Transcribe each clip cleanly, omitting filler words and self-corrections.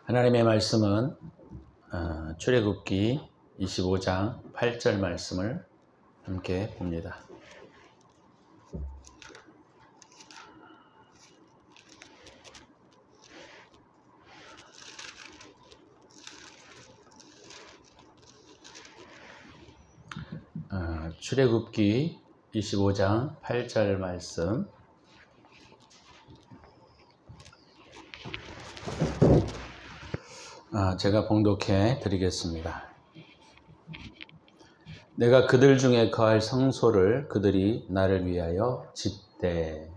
하나님의 말씀은 출애굽기 25장 8절 말씀을 함께 봅니다. 출애굽기 25장 8절 말씀, 제가 봉독해 드리겠습니다. 내가 그들 중에 거할 성소를 그들이 나를 위하여 짓되.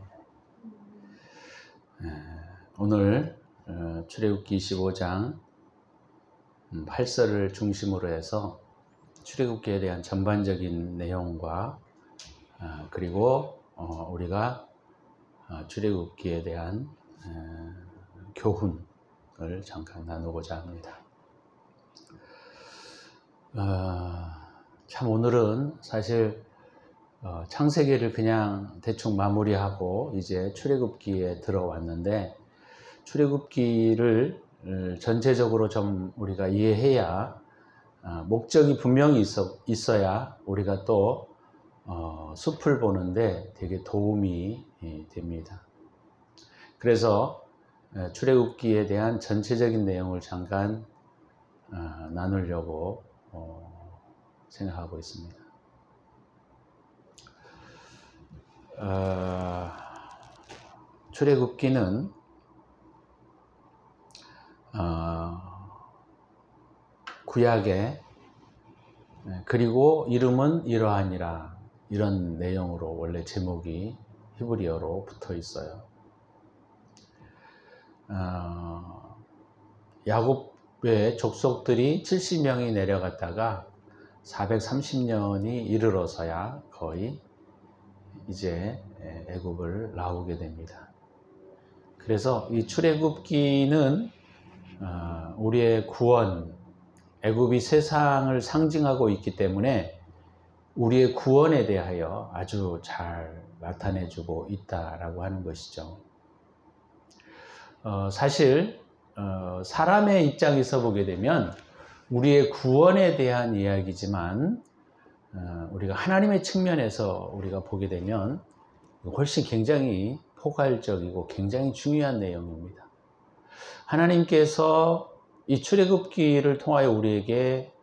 오늘 출애굽기 25장 8절을 중심으로 해서 출애굽기에 대한 전반적인 내용과 그리고 우리가 출애굽기에 대한 교훈을 잠깐 나누고자 합니다. 참 오늘은 사실 창세기를 그냥 대충 마무리하고 이제 출애굽기에 들어왔는데, 출애굽기를 전체적으로 좀 우리가 이해해야 목적이 분명히 있어야 우리가 또 숲을 보는데 되게 도움이 됩니다. 그래서 출애굽기에 대한 전체적인 내용을 잠깐 나누려고 생각하고 있습니다. 출애굽기는 구약에 그리고 이름은 이러하니라, 이런 내용으로 원래 제목이 히브리어로 붙어 있어요. 야곱의 족속들이 70명이 내려갔다가 430년이 이르러서야 거의 이제 애굽을 나오게 됩니다. 그래서 이 출애굽기는 우리의 구원, 애굽이 세상을 상징하고 있기 때문에 우리의 구원에 대하여 아주 잘 나타내주고 있다라고 하는 것이죠. 사실 사람의 입장에서 보게 되면 우리의 구원에 대한 이야기지만 우리가 하나님의 측면에서 우리가 보게 되면 훨씬 굉장히 포괄적이고 굉장히 중요한 내용입니다. 하나님께서 이 출애굽기를 통하여 우리에게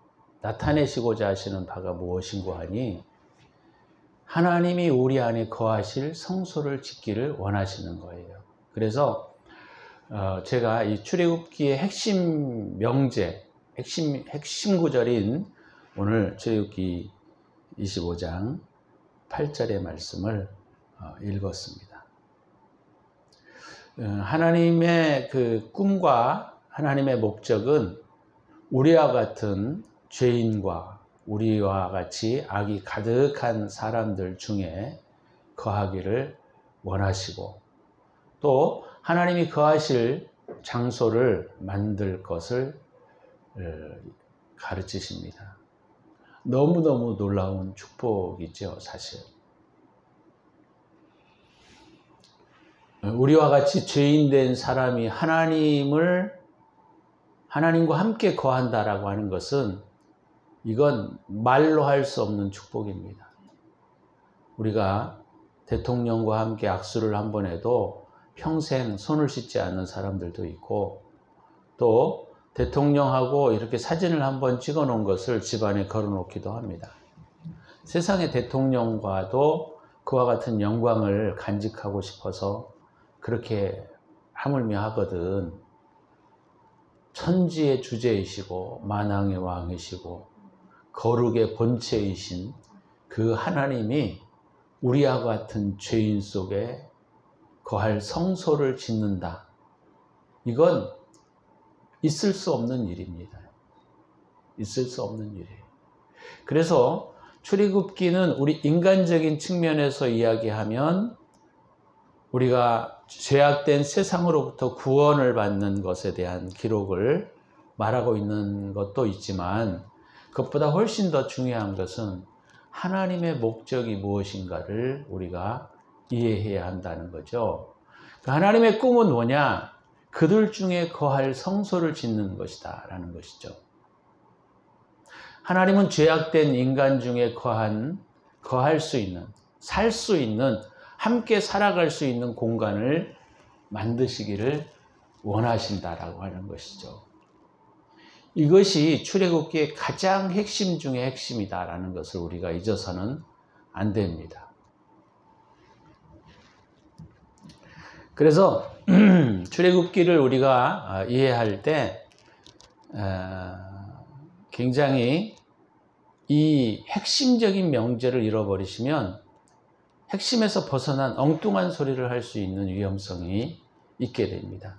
나타내시고자 하시는 바가 무엇인고 하니, 하나님이 우리 안에 거하실 성소를 짓기를 원하시는 거예요. 그래서 제가 이 출애굽기의 핵심 명제, 핵심 구절인 오늘 출애굽기 25장 8절의 말씀을 읽었습니다. 하나님의 그 꿈과 하나님의 목적은 우리와 같은 죄인과 우리와 같이 악이 가득한 사람들 중에 거하기를 원하시고, 또 하나님이 거하실 장소를 만들 것을 가르치십니다. 너무너무 놀라운 축복이죠, 사실. 우리와 같이 죄인된 사람이 하나님과 함께 거한다라고 하는 것은, 이건 말로 할 수 없는 축복입니다. 우리가 대통령과 함께 악수를 한번 해도 평생 손을 씻지 않는 사람들도 있고, 또 대통령하고 이렇게 사진을 한번 찍어 놓은 것을 집안에 걸어 놓기도 합니다. 세상의 대통령과도 그와 같은 영광을 간직하고 싶어서 그렇게 하물며 하거든, 천지의 주제이시고 만왕의 왕이시고 거룩의 본체이신 그 하나님이 우리와 같은 죄인 속에 거할 성소를 짓는다. 이건 있을 수 없는 일입니다. 있을 수 없는 일이에요. 그래서 출애굽기는 우리 인간적인 측면에서 이야기하면 우리가 죄악된 세상으로부터 구원을 받는 것에 대한 기록을 말하고 있는 것도 있지만, 그것보다 훨씬 더 중요한 것은 하나님의 목적이 무엇인가를 우리가 이해해야 한다는 거죠. 하나님의 꿈은 뭐냐? 그들 중에 거할 성소를 짓는 것이다 라는 것이죠. 하나님은 죄악된 인간 중에 거할 수 있는, 살 수 있는, 함께 살아갈 수 있는 공간을 만드시기를 원하신다라고 하는 것이죠. 이것이 출애굽기의 가장 핵심 중의 핵심이다라는 것을 우리가 잊어서는 안 됩니다. 그래서 출애굽기를 우리가 이해할 때 굉장히 이 핵심적인 명제를 잃어버리시면 핵심에서 벗어난 엉뚱한 소리를 할 수 있는 위험성이 있게 됩니다.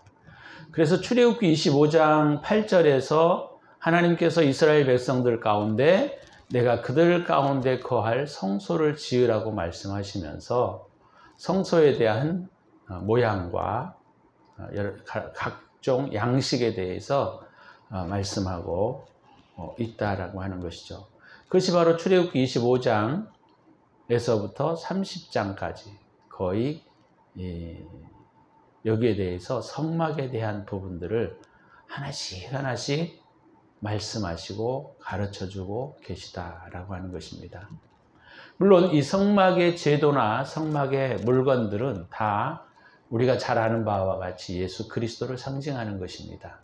그래서 출애굽기 25장 8절에서 하나님께서 이스라엘 백성들 가운데 내가 그들 가운데 거할 성소를 지으라고 말씀하시면서 성소에 대한 모양과 각종 양식에 대해서 말씀하고 있다라고 하는 것이죠. 그것이 바로 출애굽기 25장에서부터 30장까지 거의 여기에 대해서 성막에 대한 부분들을 하나씩 하나씩 말씀하시고 가르쳐주고 계시다라고 하는 것입니다. 물론 이 성막의 제도나 성막의 물건들은 다 우리가 잘 아는 바와 같이 예수 그리스도를 상징하는 것입니다.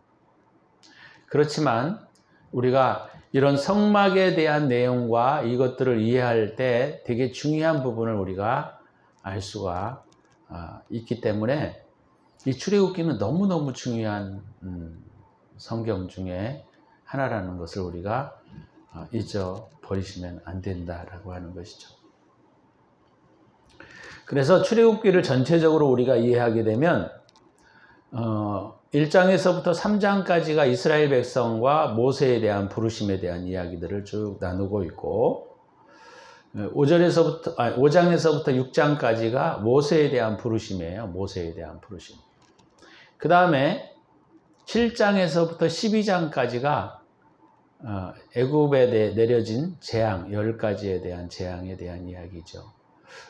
그렇지만 우리가 이런 성막에 대한 내용과 이것들을 이해할 때 되게 중요한 부분을 우리가 알 수가 있기 때문에 이 출애굽기는 너무너무 중요한 성경 중에 하나라는 것을 우리가 잊어버리시면 안 된다라고 하는 것이죠. 그래서 출애굽기를 전체적으로 우리가 이해하게 되면 1장에서부터 3장까지가 이스라엘 백성과 모세에 대한 부르심에 대한 이야기들을 쭉 나누고 있고 5장에서부터 6장까지가 모세에 대한 부르심이에요. 모세에 대한 부르심. 그 다음에 7장에서부터 12장까지가 애굽에 내려진 재앙, 10가지에 대한 재앙에 대한 이야기죠.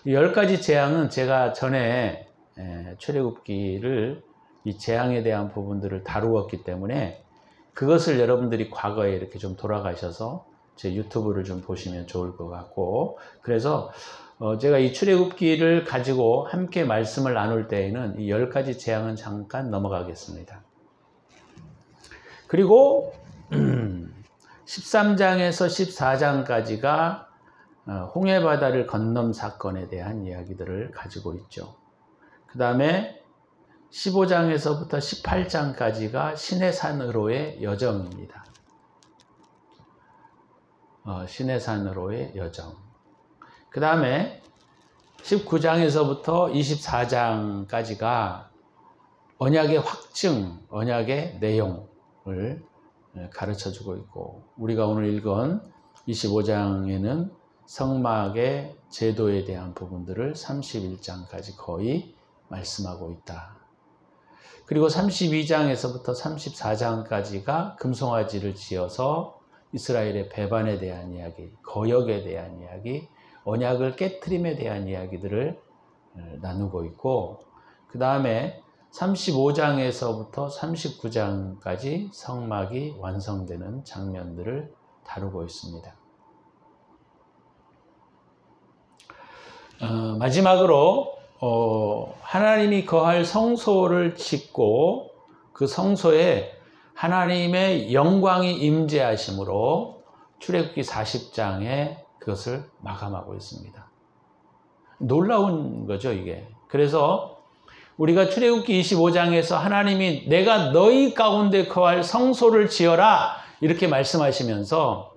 이 10가지 재앙은 제가 전에 출애굽기를 이 재앙에 대한 부분들을 다루었기 때문에 그것을 여러분들이 과거에 이렇게 좀 돌아가셔서 제 유튜브를 좀 보시면 좋을 것 같고, 그래서 제가 이 출애굽기를 가지고 함께 말씀을 나눌 때에는 이 10가지 재앙은 잠깐 넘어가겠습니다. 그리고 13장에서 14장까지가 홍해바다를 건넌 사건에 대한 이야기들을 가지고 있죠. 그 다음에 15장에서부터 18장까지가 시내산으로의 여정입니다. 시내산으로의 여정. 그 다음에 19장에서부터 24장까지가 언약의 확증, 언약의 내용을 가르쳐주고 있고, 우리가 오늘 읽은 25장에는 성막의 제도에 대한 부분들을 31장까지 거의 말씀하고 있다. 그리고 32장에서부터 34장까지가 금송아지를 지어서 이스라엘의 배반에 대한 이야기, 거역에 대한 이야기, 언약을 깨트림에 대한 이야기들을 나누고 있고, 그 다음에 35장에서부터 39장까지 성막이 완성되는 장면들을 다루고 있습니다. 마지막으로 하나님이 거할 성소를 짓고 그 성소에 하나님의 영광이 임재하심으로 출애굽기 40장에 그것을 마감하고 있습니다. 놀라운 거죠, 이게. 그래서 우리가 출애굽기 25장에서 하나님이 내가 너희 가운데 거할 성소를 지어라 이렇게 말씀하시면서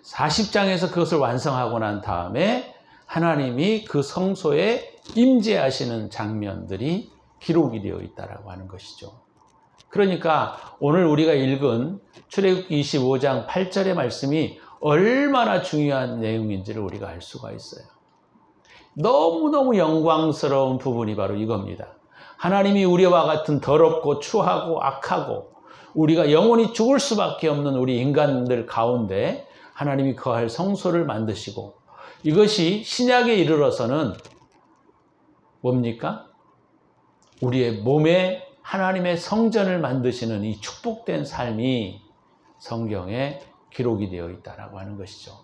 40장에서 그것을 완성하고 난 다음에 하나님이 그 성소에 임재하시는 장면들이 기록이 되어 있다라고 하는 것이죠. 그러니까 오늘 우리가 읽은 출애굽기 25장 8절의 말씀이 얼마나 중요한 내용인지를 우리가 알 수가 있어요. 너무너무 영광스러운 부분이 바로 이겁니다. 하나님이 우리와 같은 더럽고 추하고 악하고 우리가 영원히 죽을 수밖에 없는 우리 인간들 가운데 하나님이 거할 성소를 만드시고, 이것이 신약에 이르러서는 뭡니까? 우리의 몸에 하나님의 성전을 만드시는 이 축복된 삶이 성경에 기록이 되어 있다라고 하는 것이죠.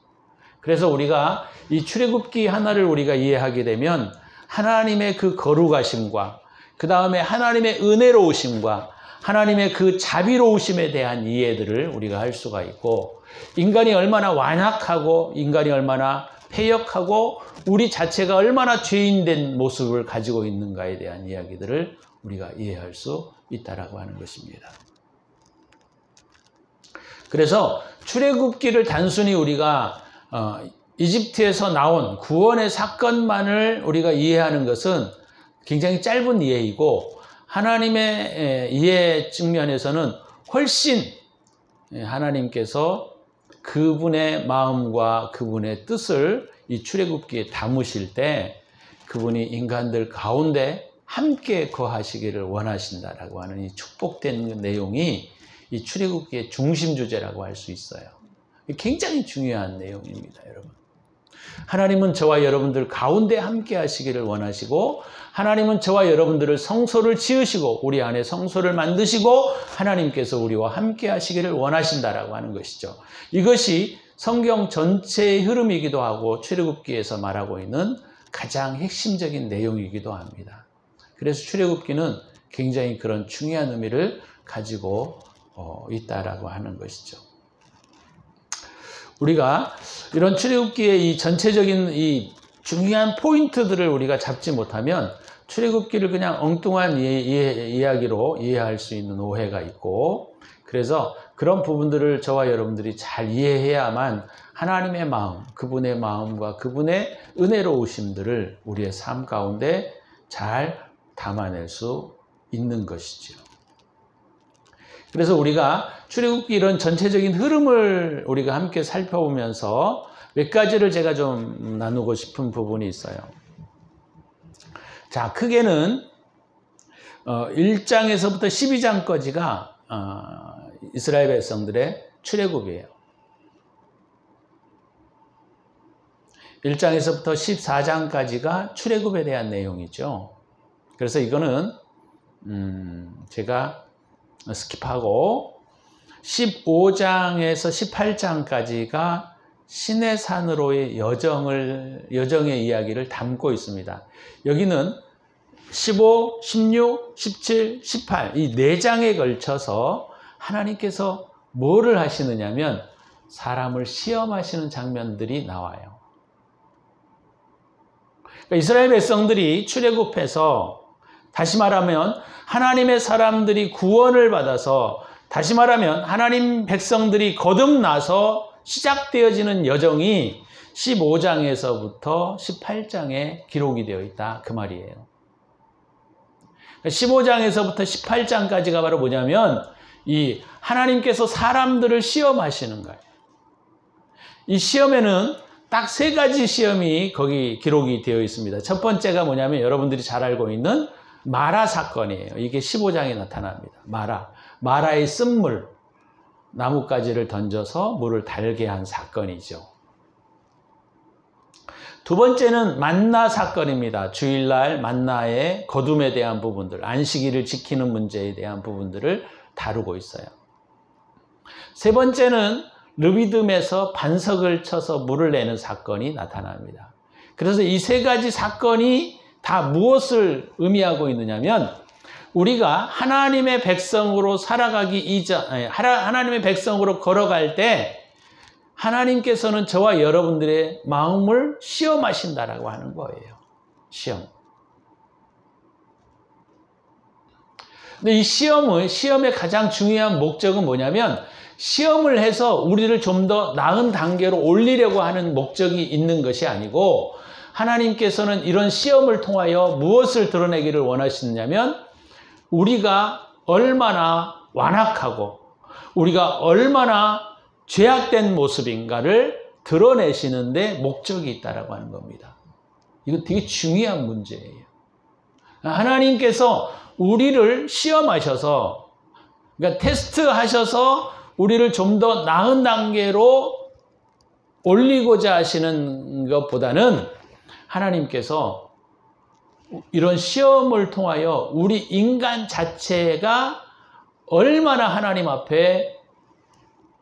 그래서 우리가 이 출애굽기 하나를 우리가 이해하게 되면 하나님의 그 거룩하심과 그 다음에 하나님의 은혜로우심과 하나님의 그 자비로우심에 대한 이해들을 우리가 할 수가 있고, 인간이 얼마나 완악하고 인간이 얼마나 패역하고 우리 자체가 얼마나 죄인된 모습을 가지고 있는가에 대한 이야기들을 우리가 이해할 수 있다라고 하는 것입니다. 그래서 출애굽기를 단순히 우리가 이집트에서 나온 구원의 사건만을 우리가 이해하는 것은 굉장히 짧은 이해이고, 하나님의 이해 측면에서는 훨씬 하나님께서 그분의 마음과 그분의 뜻을 이 출애굽기에 담으실 때 그분이 인간들 가운데 함께 거하시기를 원하신다라고 하는 이 축복된 내용이 이 출애굽기의 중심 주제라고 할 수 있어요. 굉장히 중요한 내용입니다, 여러분. 하나님은 저와 여러분들 가운데 함께 하시기를 원하시고, 하나님은 저와 여러분들을 성소를 지으시고 우리 안에 성소를 만드시고 하나님께서 우리와 함께 하시기를 원하신다라고 하는 것이죠. 이것이 성경 전체의 흐름이기도 하고 출애굽기에서 말하고 있는 가장 핵심적인 내용이기도 합니다. 그래서 출애굽기는 굉장히 그런 중요한 의미를 가지고 있다라고 하는 것이죠. 우리가 이런 출애굽기의 이 전체적인 이 중요한 포인트들을 우리가 잡지 못하면 출애굽기를 그냥 엉뚱한 이야기로 이해할 수 있는 오해가 있고, 그래서 그런 부분들을 저와 여러분들이 잘 이해해야만 하나님의 마음, 그분의 마음과 그분의 은혜로우심들을 우리의 삶 가운데 잘 담아낼 수 있는 것이죠. 그래서 우리가 출애굽기 이런 전체적인 흐름을 우리가 함께 살펴보면서 몇 가지를 제가 좀 나누고 싶은 부분이 있어요. 자, 크게는 1장에서부터 12장까지가 이스라엘 백성들의 출애굽이에요. 1장에서부터 14장까지가 출애굽에 대한 내용이죠. 그래서 이거는 제가 스킵하고 15장에서 18장까지가 시내산으로의 여정의 이야기를 담고 있습니다. 여기는 15, 16, 17, 18 이 4장에 걸쳐서 하나님께서 뭐를 하시느냐면 사람을 시험하시는 장면들이 나와요. 그러니까 이스라엘 백성들이 출애굽해서, 다시 말하면 하나님의 사람들이 구원을 받아서, 다시 말하면 하나님 백성들이 거듭나서 시작되어지는 여정이 15장에서부터 18장에 기록이 되어 있다, 그 말이에요. 15장에서부터 18장까지가 바로 뭐냐면 이 하나님께서 사람들을 시험하시는 거예요. 이 시험에는 딱 3가지 시험이 거기 기록이 되어 있습니다. 첫 번째가 뭐냐면 여러분들이 잘 알고 있는 마라 사건이에요. 이게 15장에 나타납니다. 마라의 쓴물, 나뭇가지를 던져서 물을 달게 한 사건이죠. 두 번째는 만나 사건입니다. 주일날 만나의 거둠에 대한 부분들, 안식일을 지키는 문제에 대한 부분들을 다루고 있어요. 세 번째는 르비딤에서 반석을 쳐서 물을 내는 사건이 나타납니다. 그래서 이 3가지 사건이 다 무엇을 의미하고 있느냐면, 우리가 하나님의 백성으로 살아가기 이전, 하나님의 백성으로 걸어갈 때 하나님께서는 저와 여러분들의 마음을 시험하신다라고 하는 거예요. 시험. 근데 이 시험의 가장 중요한 목적은 뭐냐면, 시험을 해서 우리를 좀 더 나은 단계로 올리려고 하는 목적이 있는 것이 아니고, 하나님께서는 이런 시험을 통하여 무엇을 드러내기를 원하시느냐면, 우리가 얼마나 완악하고 우리가 얼마나 죄악된 모습인가를 드러내시는데 목적이 있다라고 하는 겁니다. 이거 되게 중요한 문제예요. 하나님께서 우리를 시험하셔서, 그러니까 테스트하셔서 우리를 좀 더 나은 단계로 올리고자 하시는 것보다는 하나님께서 이런 시험을 통하여 우리 인간 자체가 얼마나 하나님 앞에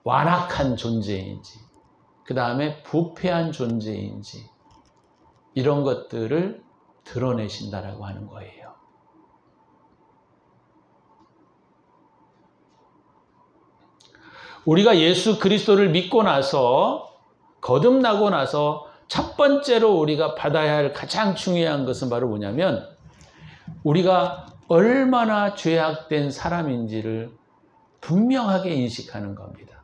완악한 존재인지, 그 다음에 부패한 존재인지, 이런 것들을 드러내신다라고 하는 거예요. 우리가 예수 그리스도를 믿고 나서, 거듭나고 나서 첫 번째로 우리가 받아야 할 가장 중요한 것은 바로 뭐냐면, 우리가 얼마나 죄악된 사람인지를 분명하게 인식하는 겁니다.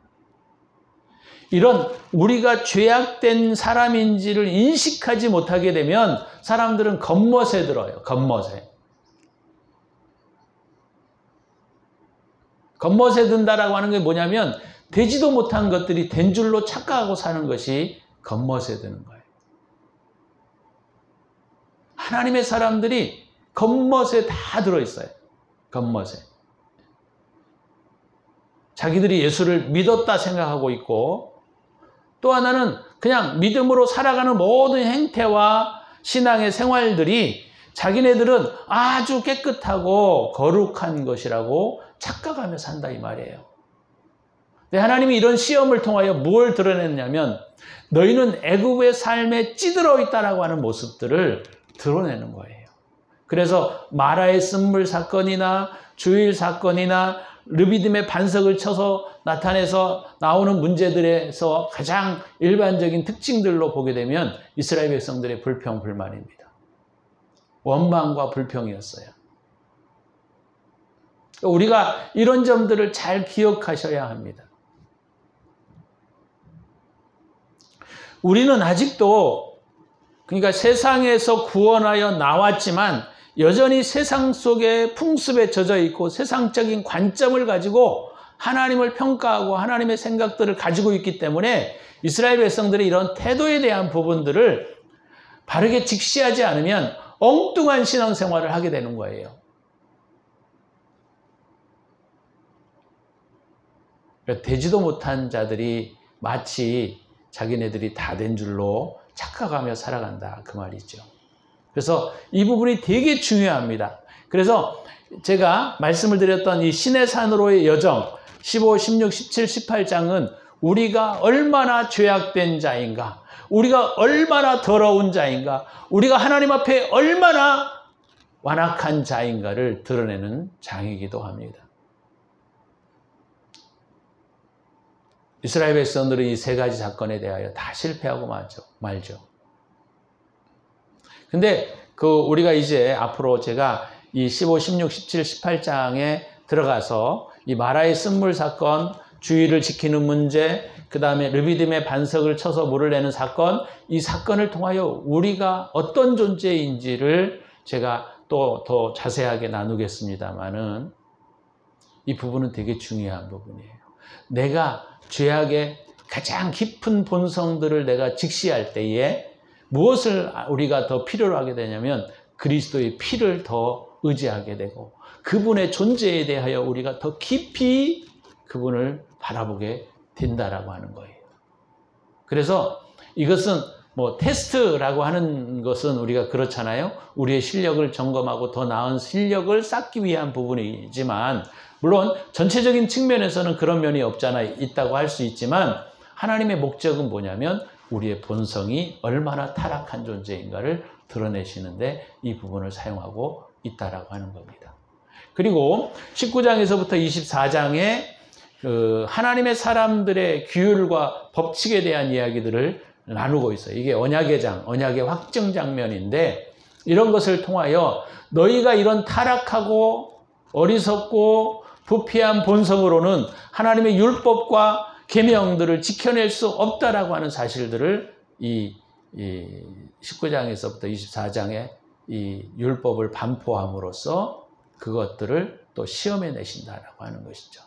이런 우리가 죄악된 사람인지를 인식하지 못하게 되면 사람들은 겉멋에 들어요. 겉멋에. 겉멋에 든다라고 하는 게 뭐냐면, 되지도 못한 것들이 된 줄로 착각하고 사는 것이 겉멋에 드는 거예요. 하나님의 사람들이 겉멋에 다 들어있어요. 겉멋에. 자기들이 예수를 믿었다 생각하고 있고, 또 하나는 그냥 믿음으로 살아가는 모든 행태와 신앙의 생활들이 자기네들은 아주 깨끗하고 거룩한 것이라고 착각하며 산다 이 말이에요. 근데 하나님이 이런 시험을 통하여 뭘 드러냈냐면, 너희는 애굽의 삶에 찌들어 있다라고 하는 모습들을 드러내는 거예요. 그래서 마라의 쓴물 사건이나 주일 사건이나 르비딤의 반석을 쳐서 나타내서 나오는 문제들에서 가장 일반적인 특징들로 보게 되면 이스라엘 백성들의 불평, 불만입니다. 원망과 불평이었어요. 우리가 이런 점들을 잘 기억하셔야 합니다. 우리는 아직도, 그러니까 세상에서 구원하여 나왔지만 여전히 세상 속의 풍습에 젖어 있고 세상적인 관점을 가지고 하나님을 평가하고 하나님의 생각들을 가지고 있기 때문에 이스라엘 백성들의 이런 태도에 대한 부분들을 바르게 직시하지 않으면 엉뚱한 신앙생활을 하게 되는 거예요. 되지도 못한 자들이 마치 자기네들이 다 된 줄로 착각하며 살아간다 그 말이죠. 그래서 이 부분이 되게 중요합니다. 그래서 제가 말씀을 드렸던 이 신의 산으로의 여정 15, 16, 17, 18장은 우리가 얼마나 죄악된 자인가, 우리가 얼마나 더러운 자인가, 우리가 하나님 앞에 얼마나 완악한 자인가를 드러내는 장이기도 합니다. 이스라엘 백성들은 이 세 가지 사건에 대하여 다 실패하고 말죠. 근데 우리가 이제 앞으로 제가 이 15, 16, 17, 18장에 들어가서 이 마라의 쓴물 사건, 주의를 지키는 문제, 그 다음에 르비딤의 반석을 쳐서 물을 내는 사건, 이 사건을 통하여 우리가 어떤 존재인지를 제가 또 더 자세하게 나누겠습니다만은 이 부분은 되게 중요한 부분이에요. 내가 죄악의 가장 깊은 본성들을 내가 직시할 때에 무엇을 우리가 더 필요로 하게 되냐면 그리스도의 피를 더 의지하게 되고 그분의 존재에 대하여 우리가 더 깊이 그분을 바라보게 된다라고 하는 거예요. 그래서 이것은 뭐 테스트라고 하는 것은 우리가 그렇잖아요. 우리의 실력을 점검하고 더 나은 실력을 쌓기 위한 부분이지만 물론 전체적인 측면에서는 그런 면이 없잖아 있다고 할 수 있지만 하나님의 목적은 뭐냐면 우리의 본성이 얼마나 타락한 존재인가를 드러내시는데 이 부분을 사용하고 있다라고 하는 겁니다. 그리고 19장에서부터 24장에 하나님의 사람들의 규율과 법칙에 대한 이야기들을 나누고 있어요. 이게 언약의 장, 언약의 확정 장면인데 이런 것을 통하여 너희가 이런 타락하고 어리석고 부패한 본성으로는 하나님의 율법과 계명들을 지켜낼 수 없다라고 하는 사실들을 이 19장에서부터 24장에 이 율법을 반포함으로써 그것들을 또 시험해 내신다라고 하는 것이죠.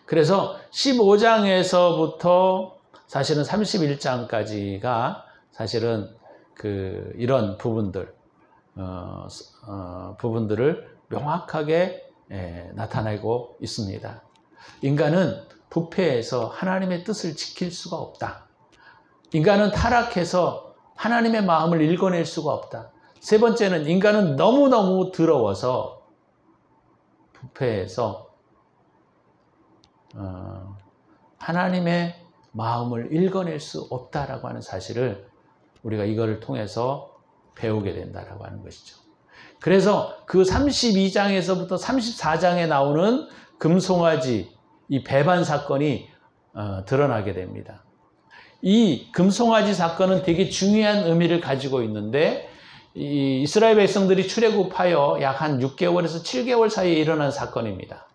그래서 15장에서부터 사실은 31장까지가 사실은 이런 부분들, 부분들을 명확하게 나타내고 있습니다. 인간은 부패해서 하나님의 뜻을 지킬 수가 없다. 인간은 타락해서 하나님의 마음을 읽어낼 수가 없다. 세 번째는 인간은 너무너무 더러워서 부패해서 하나님의 마음을 읽어낼 수 없다라고 하는 사실을 우리가 이거를 통해서 배우게 된다라고 하는 것이죠. 그래서 그 32장에서부터 34장에 나오는 금송아지, 이 배반 사건이 드러나게 됩니다. 이 금송아지 사건은 되게 중요한 의미를 가지고 있는데, 이 이스라엘 백성들이 출애굽하여 약 한 6개월에서 7개월 사이에 일어난 사건입니다.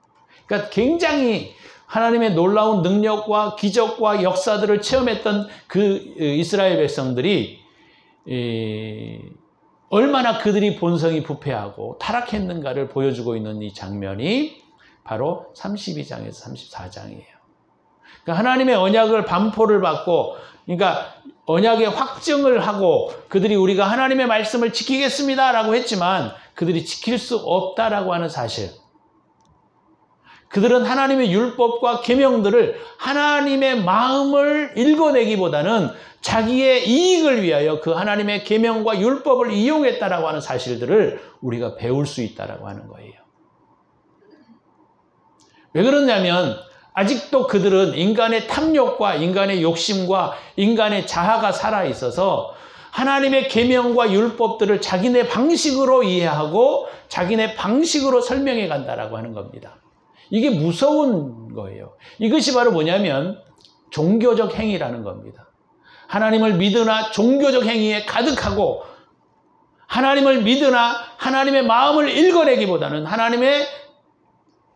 그러니까 굉장히 하나님의 놀라운 능력과 기적과 역사들을 체험했던 그 이스라엘 백성들이 얼마나 그들이 본성이 부패하고 타락했는가를 보여주고 있는 이 장면이 바로 32장에서 34장이에요. 그러니까 하나님의 언약을 반포를 받고, 그러니까 언약의 확증을 하고 그들이 우리가 하나님의 말씀을 지키겠습니다라고 했지만 그들이 지킬 수 없다라고 하는 사실. 그들은 하나님의 율법과 계명들을 하나님의 마음을 읽어내기보다는 자기의 이익을 위하여 그 하나님의 계명과 율법을 이용했다라고 하는 사실들을 우리가 배울 수 있다라고 하는 거예요. 왜 그러냐면 아직도 그들은 인간의 탐욕과 인간의 욕심과 인간의 자아가 살아있어서 하나님의 계명과 율법들을 자기네 방식으로 이해하고 자기네 방식으로 설명해 간다라고 하는 겁니다. 이게 무서운 거예요. 이것이 바로 뭐냐면 종교적 행위라는 겁니다. 하나님을 믿으나 종교적 행위에 가득하고, 하나님을 믿으나 하나님의 마음을 읽어내기보다는 하나님의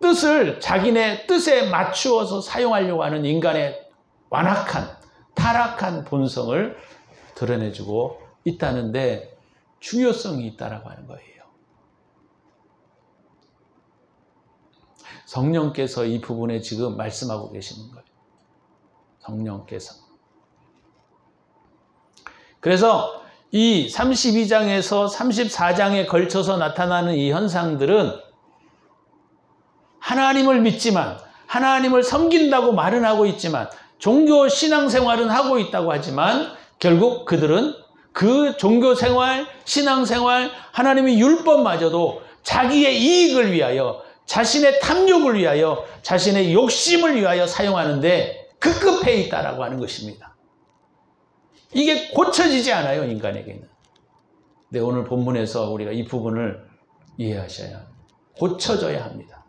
뜻을 자기네 뜻에 맞추어서 사용하려고 하는 인간의 완악한, 타락한 본성을 드러내주고 있다는데 중요성이 있다라고 하는 거예요. 성령께서 이 부분에 지금 말씀하고 계시는 거예요. 성령께서. 그래서 이 32장에서 34장에 걸쳐서 나타나는 이 현상들은 하나님을 믿지만, 하나님을 섬긴다고 말은 하고 있지만, 종교 신앙생활은 하고 있다고 하지만 결국 그들은 그 종교생활, 신앙생활, 하나님의 율법마저도 자기의 이익을 위하여, 자신의 탐욕을 위하여, 자신의 욕심을 위하여 사용하는데 급급해 있다라고 하는 것입니다. 이게 고쳐지지 않아요, 인간에게는. 근데 오늘 본문에서 우리가 이 부분을 이해하셔야 합니다. 고쳐져야 합니다.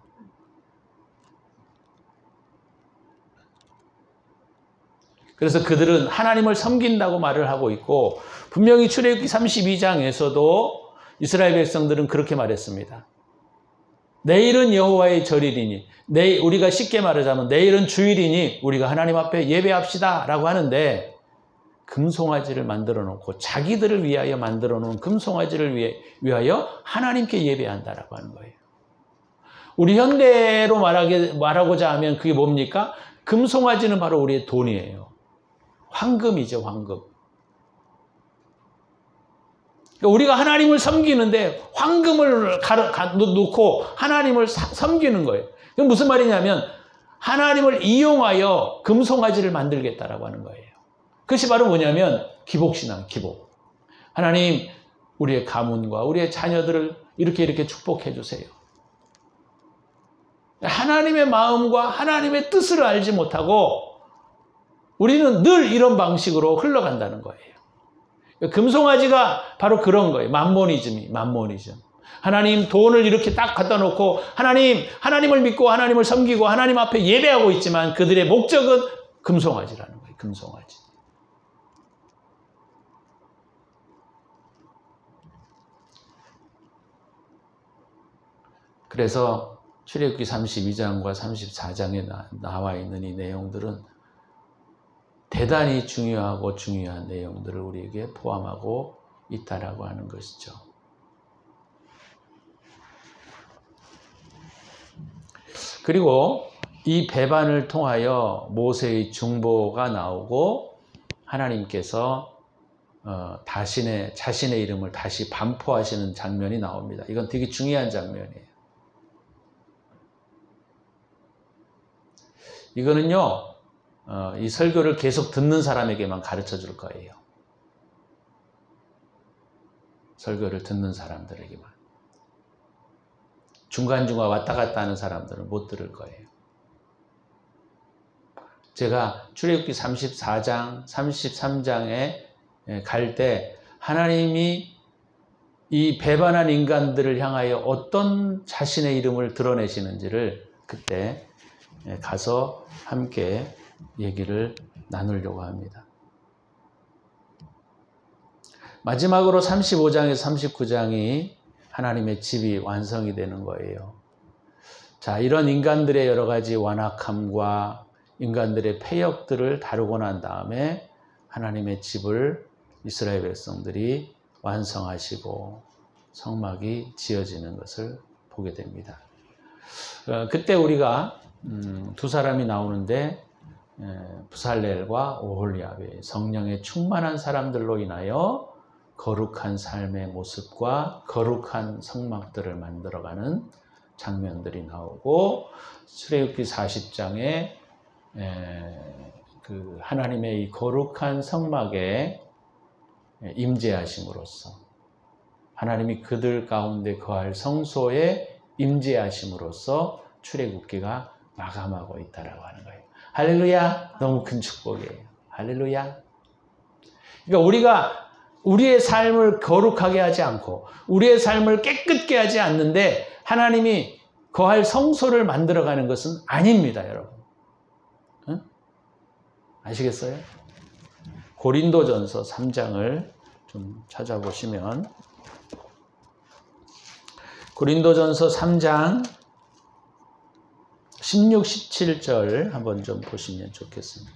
그래서 그들은 하나님을 섬긴다고 말을 하고 있고, 분명히 출애굽기 32장에서도 이스라엘 백성들은 그렇게 말했습니다. 내일은 여호와의 절일이니, 우리가 쉽게 말하자면 내일은 주일이니 우리가 하나님 앞에 예배합시다 라고 하는데, 금송아지를 만들어 놓고 자기들을 위하여 만들어 놓은 금송아지를 위하여 하나님께 예배한다라고 하는 거예요. 우리 현대로 말하고자 하면 그게 뭡니까? 금송아지는 바로 우리의 돈이에요. 황금이죠, 황금. 우리가 하나님을 섬기는데 황금을 놓고 하나님을 섬기는 거예요. 그게 무슨 말이냐면 하나님을 이용하여 금송아지를 만들겠다라고 하는 거예요. 그것이 바로 뭐냐면 기복신앙, 기복. 하나님, 우리의 가문과 우리의 자녀들을 이렇게 축복해 주세요. 하나님의 마음과 하나님의 뜻을 알지 못하고 우리는 늘 이런 방식으로 흘러간다는 거예요. 금송아지가 바로 그런 거예요. 만모니즘. 하나님 돈을 이렇게 딱 갖다 놓고 하나님을 믿고 하나님을 섬기고 하나님 앞에 예배하고 있지만 그들의 목적은 금송아지라는 거예요. 금송아지. 그래서 출애굽기 32장과 34장에 나와 있는 이 내용들은 대단히 중요하고 중요한 내용들을 우리에게 포함하고 있다라고 하는 것이죠. 그리고 이 배반을 통하여 모세의 중보가 나오고 하나님께서 자신의 이름을 다시 반포하시는 장면이 나옵니다. 이건 되게 중요한 장면이에요. 이거는요, 이 설교를 계속 듣는 사람에게만 가르쳐 줄 거예요. 설교를 듣는 사람들에게만. 중간중간 왔다 갔다 하는 사람들은 못 들을 거예요. 제가 출애굽기 34장, 33장에 갈 때 하나님이 이 배반한 인간들을 향하여 어떤 자신의 이름을 드러내시는지를 그때 가서 함께 얘기를 나누려고 합니다. 마지막으로 35장에서 39장이 하나님의 집이 완성이 되는 거예요. 자, 이런 인간들의 여러 가지 완악함과 인간들의 패역들을 다루고 난 다음에 하나님의 집을 이스라엘 백성들이 완성하시고 성막이 지어지는 것을 보게 됩니다. 그때 우리가 두 사람이 나오는데 부살렐과 오홀리압이 성령의 충만한 사람들로 인하여 거룩한 삶의 모습과 거룩한 성막들을 만들어가는 장면들이 나오고 출애굽기 40장에 그 하나님의 이 거룩한 성막에 임재하심으로써 하나님이 그들 가운데 거할 성소에 임재하심으로써 출애굽기가 마감하고 있다라고 하는 거예요. 할렐루야! 너무 큰 축복이에요. 할렐루야! 그러니까 우리가 우리의 삶을 거룩하게 하지 않고 우리의 삶을 깨끗게 하지 않는데 하나님이 거할 성소를 만들어가는 것은 아닙니다, 여러분. 응? 아시겠어요? 고린도전서 3장을 좀 찾아보시면 고린도전서 3장 16, 17절 한번 좀 보시면 좋겠습니다.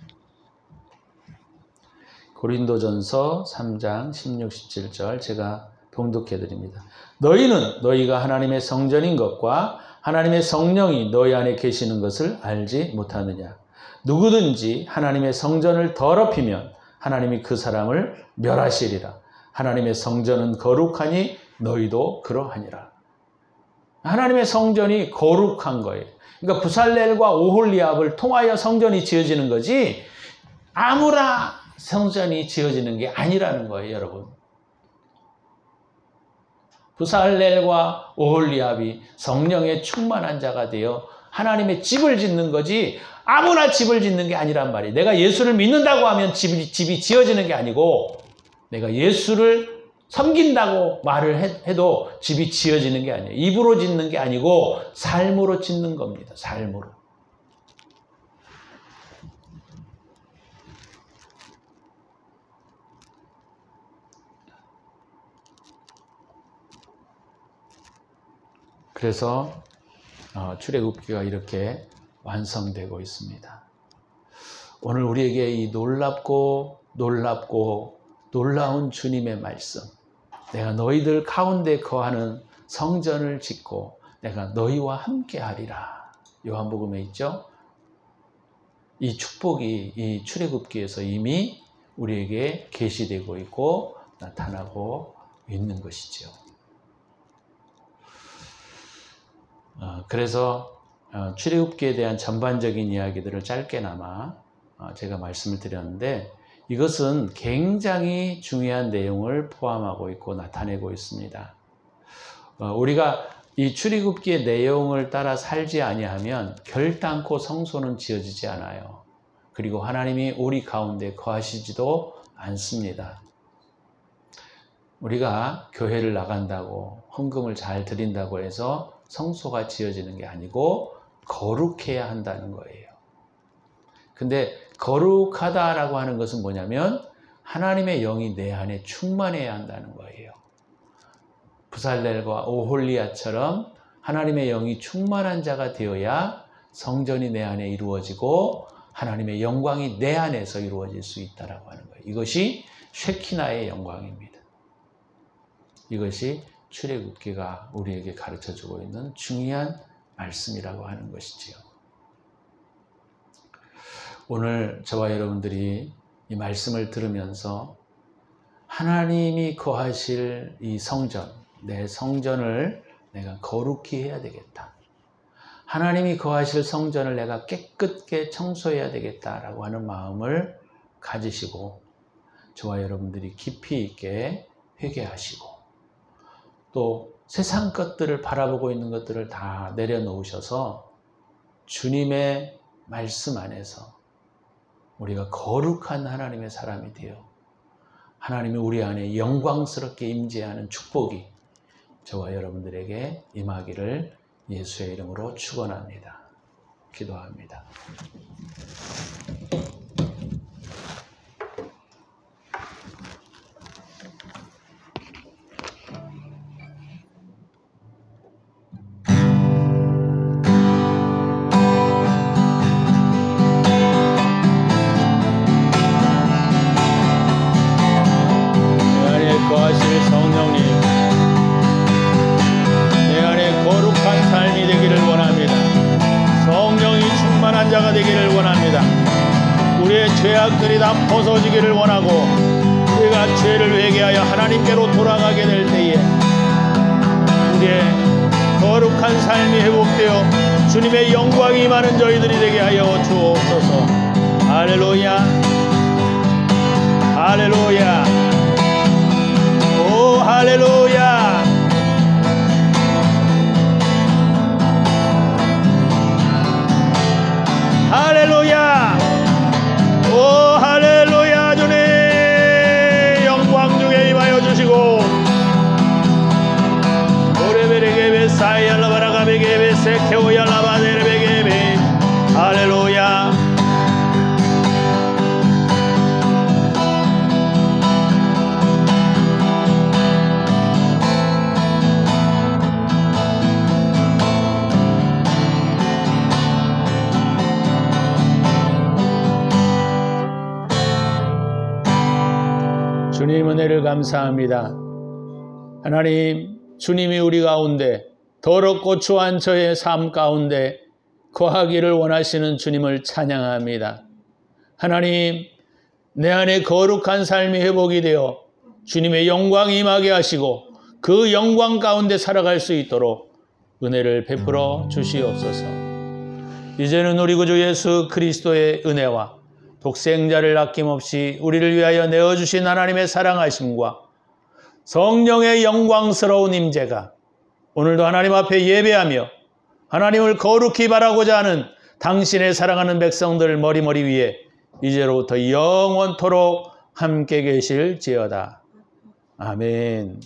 고린도전서 3장 16, 17절 제가 봉독해 드립니다. 너희는 너희가 하나님의 성전인 것과 하나님의 성령이 너희 안에 계시는 것을 알지 못하느냐. 누구든지 하나님의 성전을 더럽히면 하나님이 그 사람을 멸하시리라. 하나님의 성전은 거룩하니 너희도 그러하니라. 하나님의 성전이 거룩한 거예요. 그러니까 부살렐과 오홀리압을 통하여 성전이 지어지는 거지 아무나 성전이 지어지는 게 아니라는 거예요, 여러분. 부살렐과 오홀리압이 성령의 충만한 자가 되어 하나님의 집을 짓는 거지 아무나 집을 짓는 게 아니란 말이에요. 내가 예수를 믿는다고 하면 집이 지어지는 게 아니고 내가 예수를 섬긴다고 말을 해도 집이 지어지는 게 아니에요. 입으로 짓는 게 아니고 삶으로 짓는 겁니다. 삶으로. 그래서 출애굽기가 이렇게 완성되고 있습니다. 오늘 우리에게 이 놀랍고 놀라운 주님의 말씀, 내가 너희들 가운데 거하는 성전을 짓고 내가 너희와 함께 하리라. 요한복음에 있죠. 이 축복이 이 출애굽기에서 이미 우리에게 계시되고 있고 나타나고 있는 것이죠. 그래서 출애굽기에 대한 전반적인 이야기들을 짧게나마 제가 말씀을 드렸는데 이것은 굉장히 중요한 내용을 포함하고 있고 나타내고 있습니다. 우리가 이 출애굽기의 내용을 따라 살지 아니하면 결단코 성소는 지어지지 않아요. 그리고 하나님이 우리 가운데 거하시지도 않습니다. 우리가 교회를 나간다고 헌금을 잘 드린다고 해서 성소가 지어지는 게 아니고 거룩해야 한다는 거예요. 근데 거룩하다라고 하는 것은 뭐냐면 하나님의 영이 내 안에 충만해야 한다는 거예요. 부살렐과 오홀리압처럼 하나님의 영이 충만한 자가 되어야 성전이 내 안에 이루어지고 하나님의 영광이 내 안에서 이루어질 수 있다라고 하는 거예요. 이것이 쉐키나의 영광입니다. 이것이 출애굽기가 우리에게 가르쳐주고 있는 중요한 말씀이라고 하는 것이지요. 오늘 저와 여러분들이 이 말씀을 들으면서 하나님이 거하실 이 성전, 내 성전을 내가 거룩히 해야 되겠다. 하나님이 거하실 성전을 내가 깨끗게 청소해야 되겠다라고 하는 마음을 가지시고 저와 여러분들이 깊이 있게 회개하시고 또 세상 것들을 바라보고 있는 것들을 다 내려놓으셔서 주님의 말씀 안에서 우리가 거룩한 하나님의 사람이 되어 하나님이 우리 안에 영광스럽게 임재하는 축복이 저와 여러분들에게 임하기를 예수의 이름으로 축원합니다. 기도합니다. 거하실 성령님, 내 안에 거룩한 삶이 되기를 원합니다. 성령이 충만한 자가 되기를 원합니다. 우리의 죄악들이 다 벗어지기를 원하고 우리가 죄를 회개하여 하나님께로 돌아가게 될 때에 우리의 거룩한 삶이 회복되어 주님의 영광이 임하는 저희들이 되게 하여 주옵소서. 할렐루야, 할렐루야, 오 할렐루야. 할렐루야, 오 할렐루야. 주님 영광 중에 임하여 주시고 오레베레게베 사이알라바라가베게베 세케오얄라바데레베게베 할렐루야. 주님 은혜를 감사합니다. 하나님, 주님이 우리 가운데 더럽고 추한 저의 삶 가운데 거하기를 원하시는 주님을 찬양합니다. 하나님, 내 안에 거룩한 삶이 회복이 되어 주님의 영광이 임하게 하시고 그 영광 가운데 살아갈 수 있도록 은혜를 베풀어 주시옵소서. 이제는 우리 구주 예수 그리스도의 은혜와 독생자를 아낌없이 우리를 위하여 내어주신 하나님의 사랑하심과 성령의 영광스러운 임재가 오늘도 하나님 앞에 예배하며 하나님을 거룩히 바라고자 하는 당신의 사랑하는 백성들 머리머리 위에 이제로부터 영원토록 함께 계실지어다. 아멘.